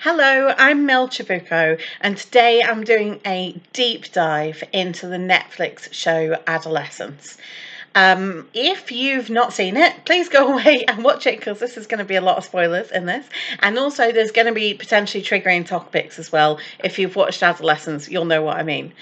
Hello, I'm Mel Chibuko, and today I'm doing a deep dive into the Netflix show Adolescence. If you've not seen it, please go away and watch it because this is going to be a lot of spoilers in this. And also, there's going to be potentially triggering topics as well. If you've watched Adolescence, you'll know what I mean.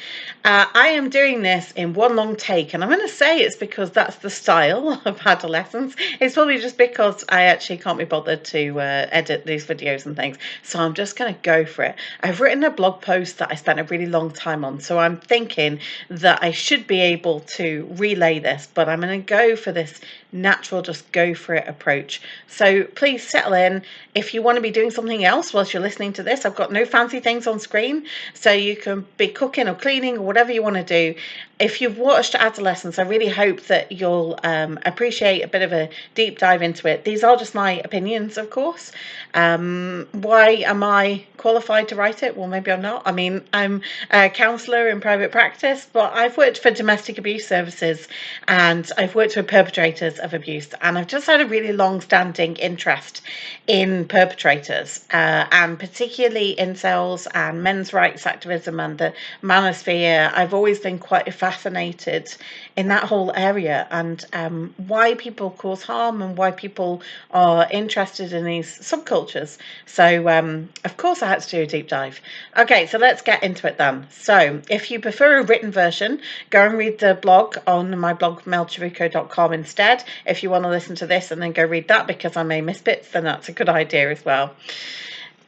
I am doing this in one long take, and I'm going to say it's because that's the style of Adolescence. It's probably just because I actually can't be bothered to edit these videos and things. So I'm just going to go for it. I've written a blog post that I spent a really long time on, so I'm thinking that I should be able to relay this, but I'm going to go for this natural, just go for it approach. So please settle in. If you want to be doing something else whilst you're listening to this, I've got no fancy things on screen, so you can be cooking or cleaning or whatever you want to do. If you've watched Adolescence, I really hope that you'll appreciate a bit of a deep dive into it. These are just my opinions, of course. Why am I qualified to write it? Well, maybe I'm not. I mean, I'm a counsellor in private practice, but I've worked for domestic abuse services and I've worked with perpetrators of abuse, and I've just had a really long-standing interest in perpetrators, and particularly incels and men's rights activism and the manosphere. I've always been quite fascinated in that whole area, and why people cause harm and why people are interested in these subcultures. So of course I had to do a deep dive. Okay, so let's get into it then. So if you prefer a written version, go and read the blog on my blog melchibuko.com instead. If you want to listen to this and then go read that because I may miss bits, then that's a good idea as well.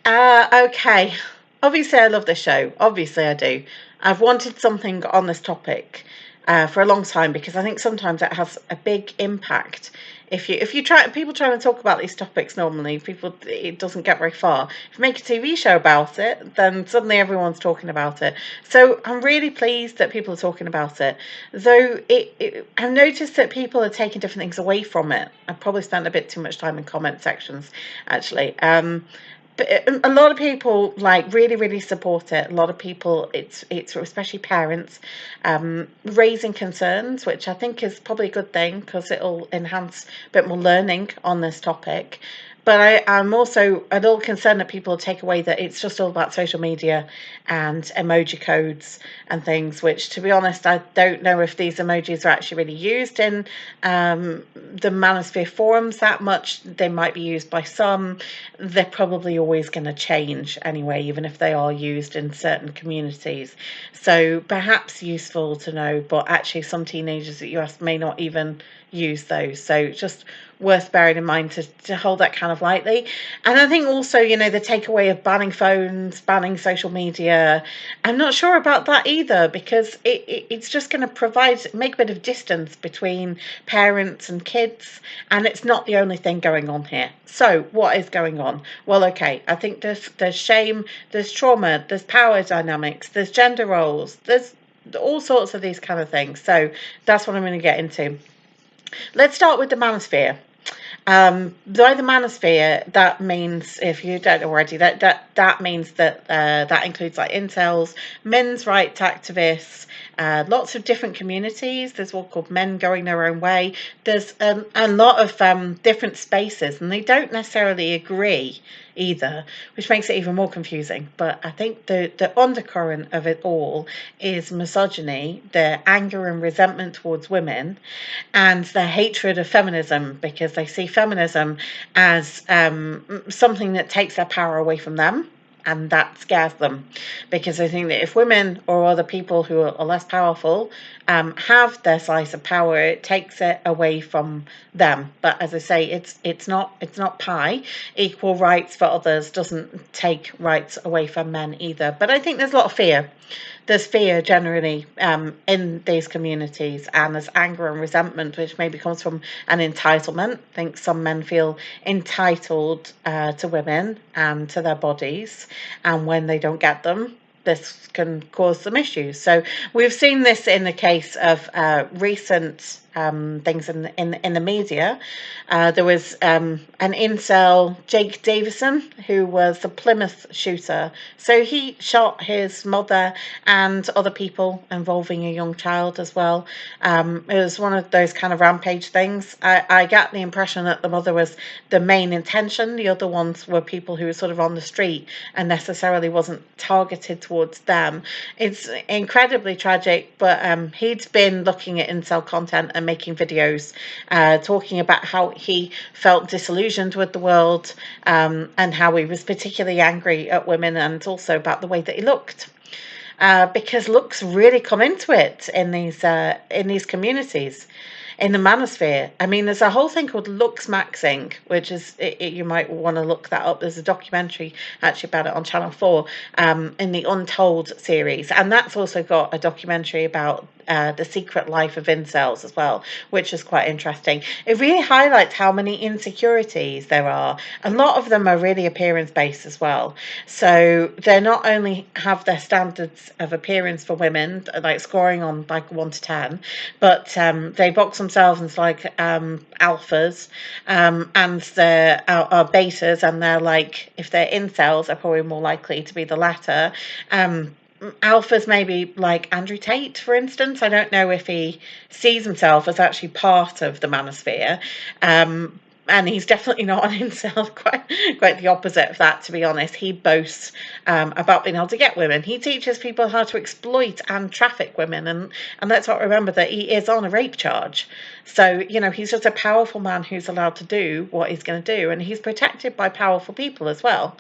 Okay, obviously I love this show. Obviously I do. I've wanted something on this topic for a long time because I think sometimes it has a big impact. If you try, people trying to talk about these topics normally, it doesn't get very far. If you make a TV show about it, then suddenly everyone's talking about it. So I'm really pleased that people are talking about it. Though I've noticed that people are taking different things away from it. I've probably spent a bit too much time in comment sections, actually. But a lot of people really support it. A lot of people, it's especially parents, raising concerns, which I think is probably a good thing because it'll enhance a bit more learning on this topic. But I'm also a little concerned that people take away that it's just all about social media and emoji codes and things, which, to be honest, I don't know if these emojis are actually really used in the manosphere forums that much. They might be used by some. They're probably always going to change anyway, even if they are used in certain communities. So perhaps useful to know, but actually some teenagers at US may not even use those. So just worth bearing in mind to hold that kind of lightly. And I think also, the takeaway of banning phones, banning social media, I'm not sure about that either, because it's just going to make a bit of distance between parents and kids, and it's not the only thing going on here. So what is going on? Well, okay, I think there's shame, there's trauma, there's power dynamics, there's gender roles, there's all sorts of these kind of things. So that's what I'm going to get into. Let's start with the manosphere. By the manosphere, that means, if you don't know already, that means that that includes like incels, men's rights activists, lots of different communities. There's one called Men Going Their Own Way. There's a lot of different spaces, and they don't necessarily agree either, which makes it even more confusing. But I think the undercurrent of it all is misogyny, their anger and resentment towards women, and their hatred of feminism, because they see feminism as something that takes their power away from them. And that scares them, because they think that if women or other people who are less powerful have their slice of power, it takes it away from them. But as I say, it's not pie. Equal rights for others doesn't take rights away from men either. But I think there's a lot of fear. There's fear generally in these communities, and there's anger and resentment, which maybe comes from an entitlement. I think some men feel entitled to women and to their bodies, and when they don't get them, this can cause some issues. So we've seen this in the case of recent things in the media. There was an incel, Jake Davison, who was the Plymouth shooter. So he shot his mother and other people involving a young child as well. It was one of those kind of rampage things. I get the impression that the mother was the main intention. The other ones were people who were sort of on the street and necessarily wasn't targeted towards them. It's incredibly tragic, but he'd been looking at incel content and making videos talking about how he felt disillusioned with the world, and how he was particularly angry at women, and also about the way that he looked. Because looks really come into it in these communities, in the manosphere. I mean, there's a whole thing called looks maxing, which is, you might want to look that up. There's a documentary actually about it on Channel 4, in the Untold series, and that's also got a documentary about the secret life of incels as well, which is quite interesting. It really highlights how many insecurities there are. A lot of them are really appearance based as well. So they not only have their standards of appearance for women, like scoring on like 1 to 10, but they box themselves as like alphas, and they're are betas, and they're like, if they're incels, they're probably more likely to be the latter. Alphas maybe like Andrew Tate, for instance. I don't know if he sees himself as actually part of the manosphere. And he's definitely not an incel, quite the opposite of that, to be honest. He boasts about being able to get women. He teaches people how to exploit and traffic women, and let's not remember that he is on a rape charge. So, he's just a powerful man who's allowed to do what he's going to do, and he's protected by powerful people as well.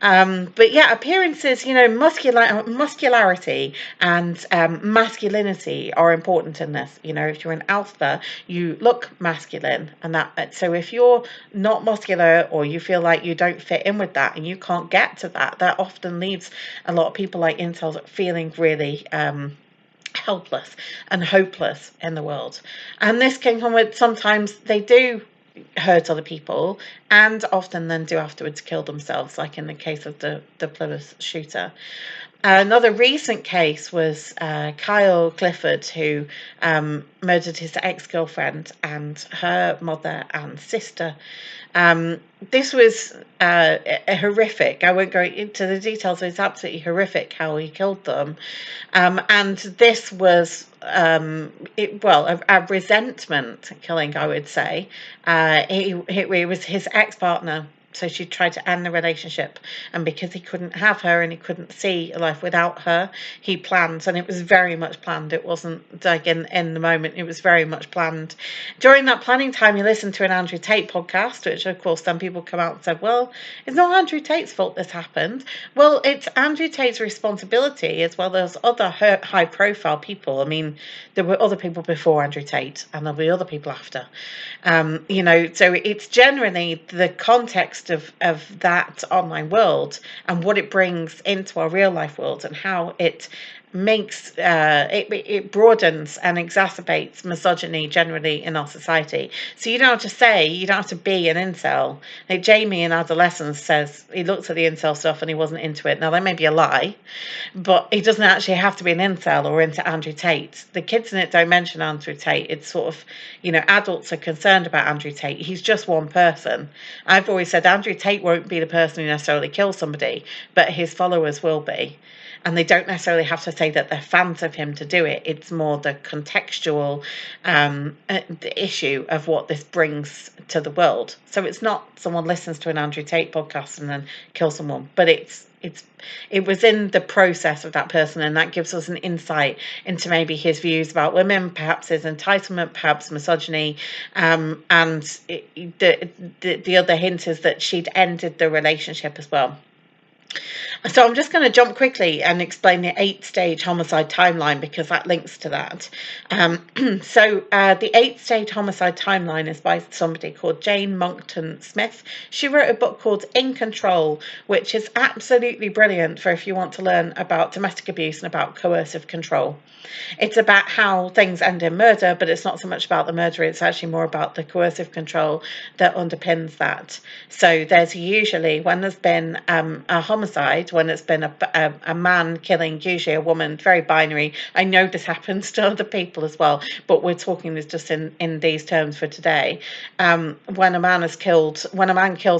But yeah, appearances, muscularity and masculinity are important in this. If you're an alpha, you look masculine, and so if you're not muscular, or you feel like you don't fit in with that and you can't get to that often leaves a lot of people like incels feeling really helpless and hopeless in the world. And this can come with, sometimes they do hurt other people, and often then do afterwards kill themselves, like in the case of the Plymouth shooter. Another recent case was Kyle Clifford, who murdered his ex-girlfriend and her mother and sister. This was horrific. I won't go into the details, but it's absolutely horrific how he killed them. And this was a resentment killing, I would say. It was his ex-partner. So she tried to end the relationship, and because he couldn't have her and he couldn't see a life without her, he planned, and it was very much planned. It wasn't like in the moment, it was very much planned. During that planning time, he listened to an Andrew Tate podcast, which of course some people come out and said, well, it's not Andrew Tate's fault this happened. Well, it's Andrew Tate's responsibility, as well as other high profile people. I mean, there were other people before Andrew Tate, and there'll be other people after. So it's generally the context of that online world and what it brings into our real life world, and how it makes it broadens and exacerbates misogyny generally in our society. So you don't have to be an incel. Like Jamie in Adolescence says he looked at the incel stuff and he wasn't into it. Now that may be a lie, but he doesn't actually have to be an incel or into Andrew Tate. The kids in it don't mention Andrew Tate. It's sort of, adults are concerned about Andrew Tate. He's just one person. I've always said Andrew Tate won't be the person who necessarily kills somebody, but his followers will be. And they don't necessarily have to say that they're fans of him to do it. It's more the contextual the issue of what this brings to the world. So it's not someone listens to an Andrew Tate podcast and then kills someone, but it was in the process of that person, and that gives us an insight into maybe his views about women, perhaps his entitlement, perhaps misogyny, and the other hint is that she'd ended the relationship as well. So I'm just going to jump quickly and explain the 8-stage homicide timeline, because that links to that. So the 8-stage homicide timeline is by somebody called Jane Monckton Smith. She wrote a book called In Control, which is absolutely brilliant for if you want to learn about domestic abuse and about coercive control. It's about how things end in murder, but it's not so much about the murder, it's actually more about the coercive control that underpins that. So there's usually, when there's been a homicide, started when it's been a man killing usually a woman, very binary. I know this happens to other people as well, but we're talking this just in these terms for today. When a man kills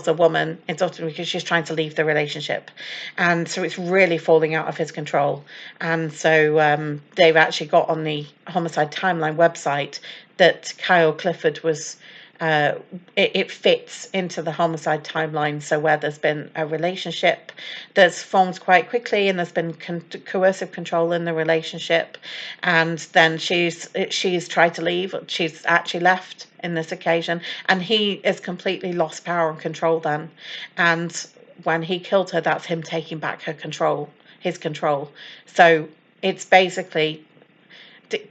a woman, it's often because she's trying to leave the relationship, and so it's really falling out of his control. And so they've actually got on the Homicide Timeline website that Kyle Clifford was. It fits into the homicide timeline. So where there's been a relationship that's formed quite quickly, and there's been coercive control in the relationship, and then she's tried to leave. She's actually left in this occasion, and he has completely lost power and control then. And when he killed her, that's him taking back his control. So it's basically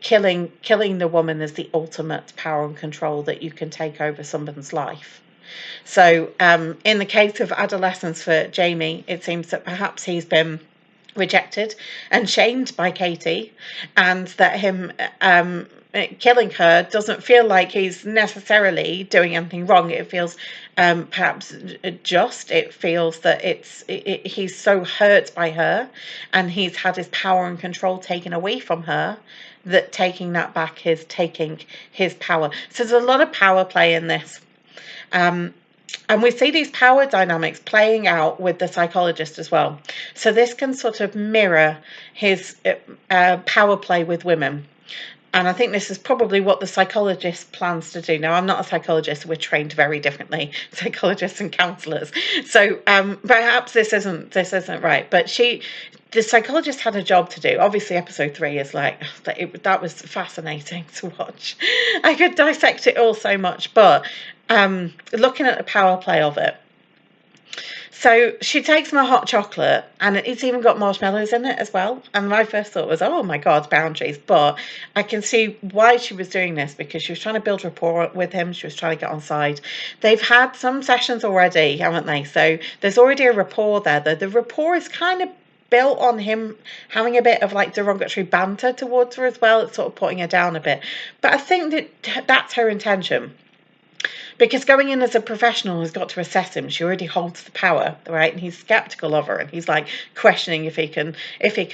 killing the woman is the ultimate power and control that you can take over someone's life. So in the case of Adolescence for Jamie, it seems that perhaps he's been rejected and shamed by Katie, and that him killing her doesn't feel like he's necessarily doing anything wrong. It feels perhaps just. It feels that he's so hurt by her, and he's had his power and control taken away from her, that taking that back is taking his power. So there's a lot of power play in this. And we see these power dynamics playing out with the psychologist as well. So this can sort of mirror his power play with women. And I think this is probably what the psychologist plans to do. Now, I'm not a psychologist. We're trained very differently, psychologists and counsellors. So perhaps this isn't right. But the psychologist had a job to do. Obviously, episode 3 is like, that was fascinating to watch. I could dissect it all so much. But looking at the power play of it. So she takes my hot chocolate, and it's even got marshmallows in it as well. And my first thought was, oh my God, boundaries. But I can see why she was doing this, because she was trying to build rapport with him. She was trying to get on side. They've had some sessions already, haven't they? So there's already a rapport there. The rapport is kind of built on him having a bit of like derogatory banter towards her as well. It's sort of putting her down a bit. But I think that's her intention. Because going in as a professional has got to assess him. She already holds the power, right? And he's skeptical of her, and he's like questioning if he can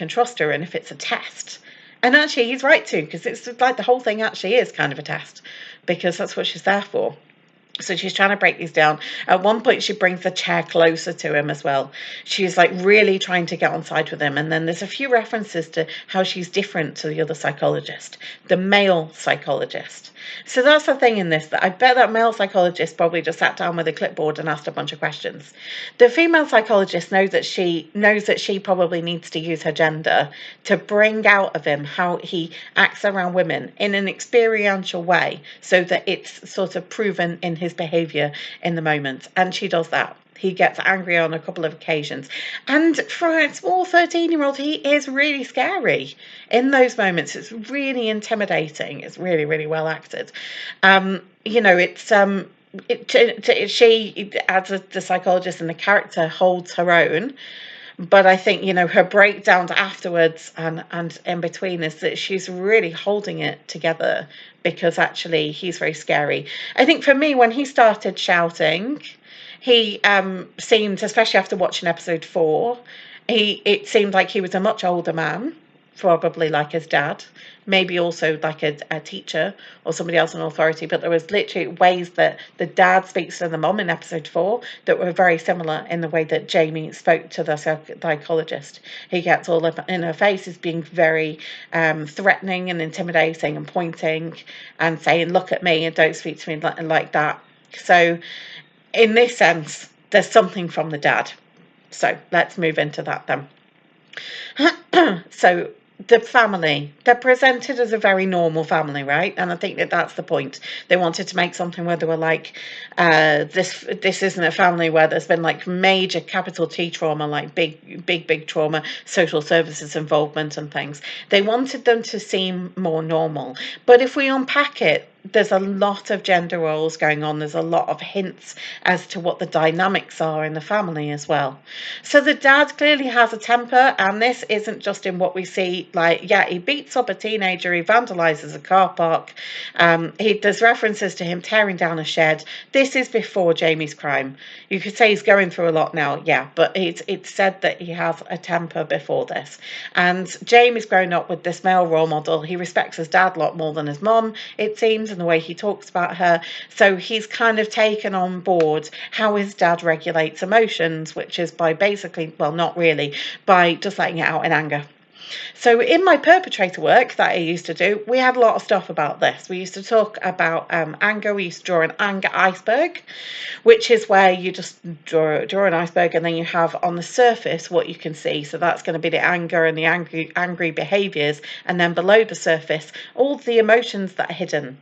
trust her and if it's a test. And actually, he's right too, because it's like the whole thing actually is kind of a test, because that's what she's there for. So she's trying to break these down. At one point, she brings the chair closer to him as well. She's like really trying to get on side with him. And then there's a few references to how she's different to the other psychologist, the male psychologist. So that's the thing in this, that I bet that male psychologist probably just sat down with a clipboard and asked a bunch of questions. The female psychologist knows that she probably needs to use her gender to bring out of him how he acts around women in an experiential way, so that it's sort of proven in his behaviour in the moment. And she does that. He gets angry on a couple of occasions. And for a small 13-year-old, he is really scary in those moments. It's really intimidating. It's really, really well acted. She, as the psychologist and the character, holds her own. But I think, her breakdown afterwards and in between is that she's really holding it together, because actually he's very scary. I think for me, when he started shouting, he seemed, especially after watching episode 4, it seemed like he was a much older man, probably like his dad, maybe also like a teacher or somebody else in authority. But there was literally ways that the dad speaks to the mum in episode 4 that were very similar in the way that Jamie spoke to the psychologist. He gets all up in her face, is being very threatening and intimidating and pointing and saying, look at me and don't speak to me like that. So in this sense, there's something from the dad. So let's move into that then. So the family, they're presented as a very normal family, right? And I think that's the point. They wanted to make something where they were like, this isn't a family where there's been like major capital T trauma, like big trauma, social services involvement and things. They wanted them to seem more normal. But if we unpack it, there's a lot of gender roles going on. There's a lot of hints as to what the dynamics are in the family as well. So the dad clearly has a temper, and this isn't just in what we see. Like, yeah, he beats up a teenager, he vandalizes a car park. There's references to him tearing down a shed. This is before Jamie's crime. You could say he's going through a lot now, yeah, but it's said that he has a temper before this. And Jamie's grown up with this male role model. He respects his dad a lot more than his mum, it seems, in the way he talks about her. So he's kind of taken on board how his dad regulates emotions, which is by basically, well, not really, by just letting it out in anger. So in my perpetrator work that I used to do, we had a lot of stuff about this. We used to talk about anger. We used to draw an anger iceberg, which is where you just draw an iceberg, and then you have on the surface what you can see. So that's going to be the anger and the angry behaviours, and then below the surface, all the emotions that are hidden,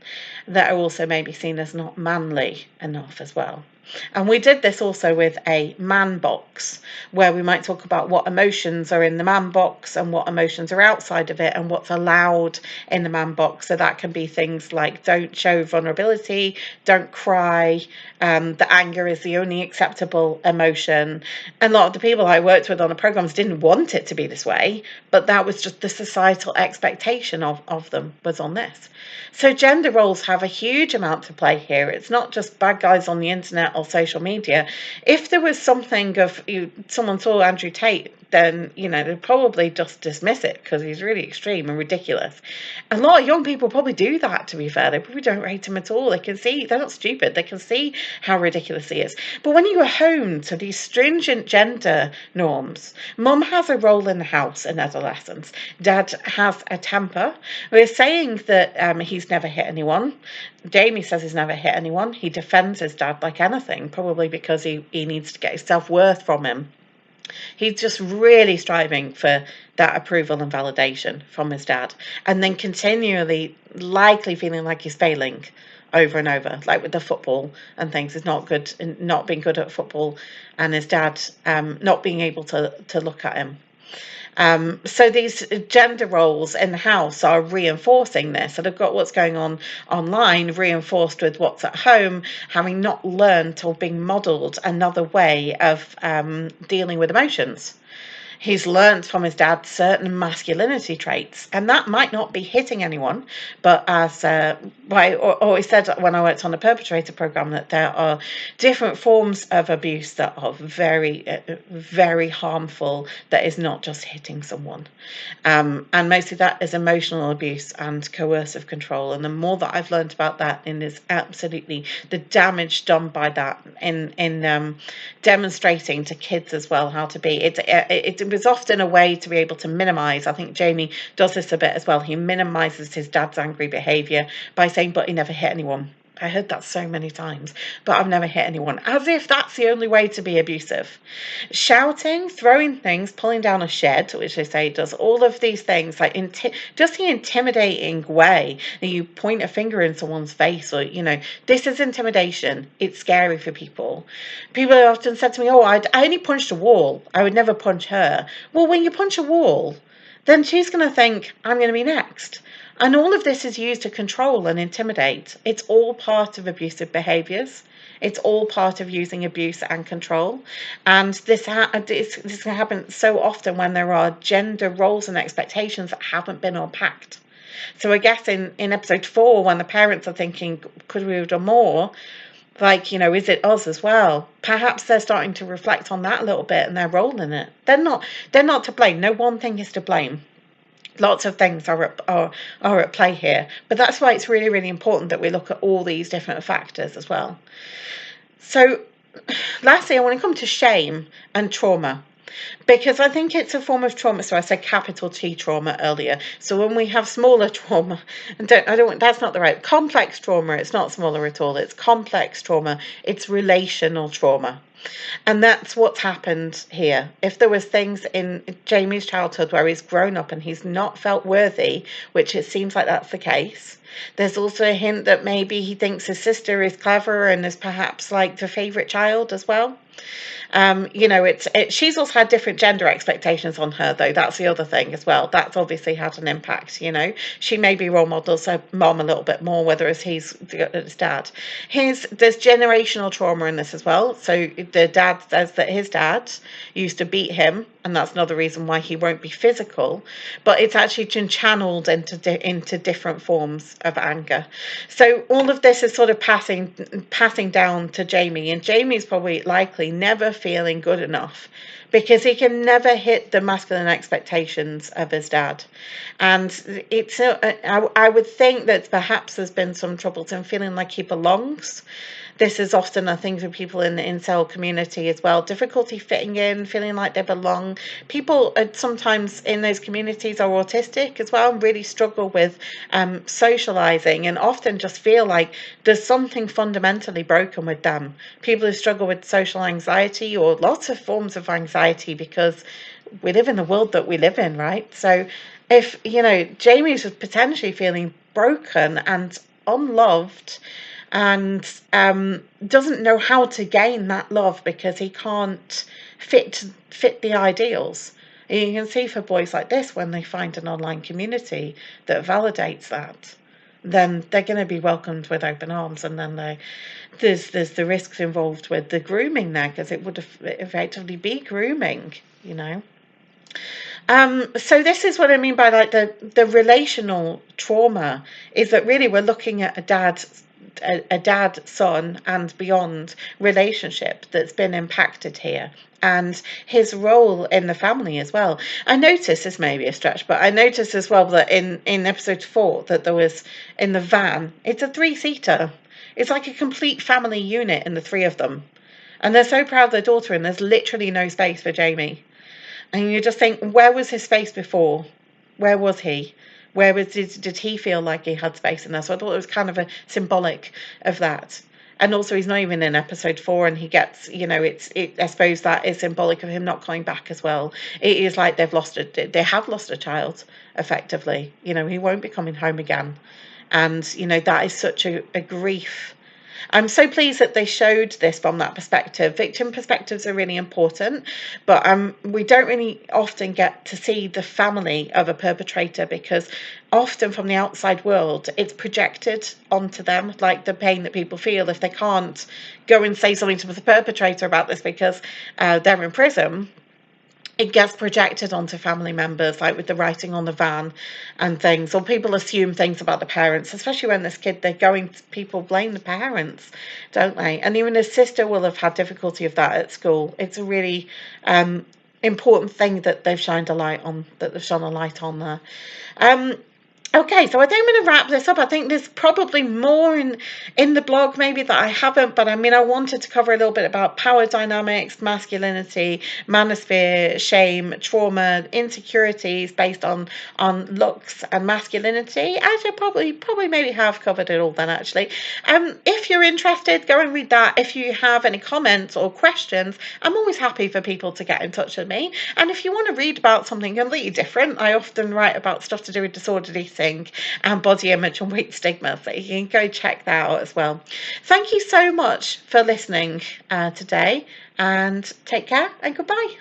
that are also maybe seen as not manly enough as well. And we did this also with a man box, where we might talk about what emotions are in the man box and what emotions are outside of it and what's allowed in the man box. So that can be things like don't show vulnerability, don't cry, that anger is the only acceptable emotion. And a lot of the people I worked with on the programs didn't want it to be this way, but that was just the societal expectation of them was on this. So gender roles have a huge amount to play here. It's not just bad guys on the internet or social media. If there was something of someone saw Andrew Tate, then they'd probably just dismiss it because he's really extreme and ridiculous. A lot of young people probably do that, to be fair. They probably don't rate him at all. They can see, they're not stupid, they can see how ridiculous he is. But when you go home to these stringent gender norms, mum has a role in the house in Adolescence. Dad has a temper. We're saying that he's never hit anyone. Jamie says he's never hit anyone. He defends his dad like anything, probably because he needs to get his self-worth from him. He's just really striving for that approval and validation from his dad, and then continually likely feeling like he's failing over and over, like with the football and things. He's not good, not being good at football, and his dad not being able to look at him. So these gender roles in the house are reinforcing this. So they've got what's going on online reinforced with what's at home, having not learned or being modelled another way of dealing with emotions. He's learnt from his dad certain masculinity traits, and that might not be hitting anyone, but as I always said when I worked on the perpetrator program, that there are different forms of abuse that are very, very harmful, that is not just hitting someone. And mostly that is emotional abuse and coercive control. And the more that I've learned about that, and is absolutely the damage done by that in demonstrating to kids as well how to be. It was often a way to be able to minimize. I think Jamie does this a bit as well. He minimizes his dad's angry behavior by saying, but he never hit anyone. I heard that so many times, but I've never hit anyone, as if that's the only way to be abusive. Shouting, throwing things, pulling down a shed, which they say does all of these things, like just the intimidating way that you point a finger in someone's face, or this is intimidation. It's scary for people. People have often said to me, I only punched a wall, I would never punch her. Well, when you punch a wall, then she's going to think, I'm going to be next. And all of this is used to control and intimidate. It's all part of abusive behaviours. It's all part of using abuse and control. And this can happen so often when there are gender roles and expectations that haven't been unpacked. So I guess in episode 4, when the parents are thinking, could we have done more? Like, is it us as well? Perhaps they're starting to reflect on that a little bit and their role in it. They're not to blame. No one thing is to blame. Lots of things are at play here, but that's why it's really, really important that we look at all these different factors as well. So lastly, I want to come to shame and trauma, because I think it's a form of trauma. So I said capital T trauma earlier. So when we have smaller trauma, and that's not the right, complex trauma, it's not smaller at all, it's complex trauma, it's relational trauma. And that's what's happened here. If there was things in Jamie's childhood where he's grown up and he's not felt worthy, which it seems like that's the case, there's also a hint that maybe he thinks his sister is clever and is perhaps like the favourite child as well. She's also had different gender expectations on her, though. That's the other thing as well. That's obviously had an impact. She maybe role models her mom a little bit more, whether it's his dad. There's generational trauma in this as well. So the dad says that his dad used to beat him, and that's another reason why he won't be physical. But it's actually been channeled into different forms of anger. So all of this is sort of passing down to Jamie, and Jamie's probably likely never feeling good enough because he can never hit the masculine expectations of his dad. And I would think that perhaps there's been some troubles in feeling like he belongs. This is often a thing for people in the incel community as well. Difficulty fitting in, feeling like they belong. People sometimes in those communities are autistic as well and really struggle with socializing, and often just feel like there's something fundamentally broken with them. People who struggle with social anxiety or lots of forms of anxiety because we live in the world that we live in, right? So if, Jamie's potentially feeling broken and unloved, and doesn't know how to gain that love because he can't fit the ideals. And you can see for boys like this, when they find an online community that validates that, then they're going to be welcomed with open arms. And then there's the risks involved with the grooming there, because it would effectively be grooming, So this is what I mean by like the relational trauma, is that really we're looking at a dad son and beyond relationship that's been impacted here, and his role in the family as well. I noticed, this may be a stretch, but I noticed as well that in episode 4 that there was, in the van, it's a 3-seater. It's like a complete family unit in the 3 of them, and they're so proud of their daughter, and there's literally no space for Jamie. And you just think, where was his space before? Where was he? Did he feel like he had space in there? So I thought it was kind of a symbolic of that. And also, he's not even in episode 4, and he gets, I suppose that is symbolic of him not coming back as well. It is like they have lost a child, effectively. He won't be coming home again. And, that is such a grief. I'm so pleased that they showed this from that perspective. Victim perspectives are really important, but we don't really often get to see the family of a perpetrator, because often from the outside world, it's projected onto them, like the pain that people feel if they can't go and say something to the perpetrator about this because they're in prison. It gets projected onto family members, like with the writing on the van and things, or people assume things about the parents, especially when this kid, people blame the parents, don't they? And even his sister will have had difficulty of that at school. It's a really important thing that they've shined a light on, there. Okay, so I think I'm going to wrap this up. I think there's probably more in the blog maybe that I haven't, but I wanted to cover a little bit about power dynamics, masculinity, manosphere, shame, trauma, insecurities based on looks and masculinity. I should probably maybe have covered it all then, actually. If you're interested, go and read that. If you have any comments or questions, I'm always happy for people to get in touch with me. And if you want to read about something completely different, I often write about stuff to do with disordered eating and body image and weight stigma, so you can go check that out as well. Thank you so much for listening today, and take care and goodbye.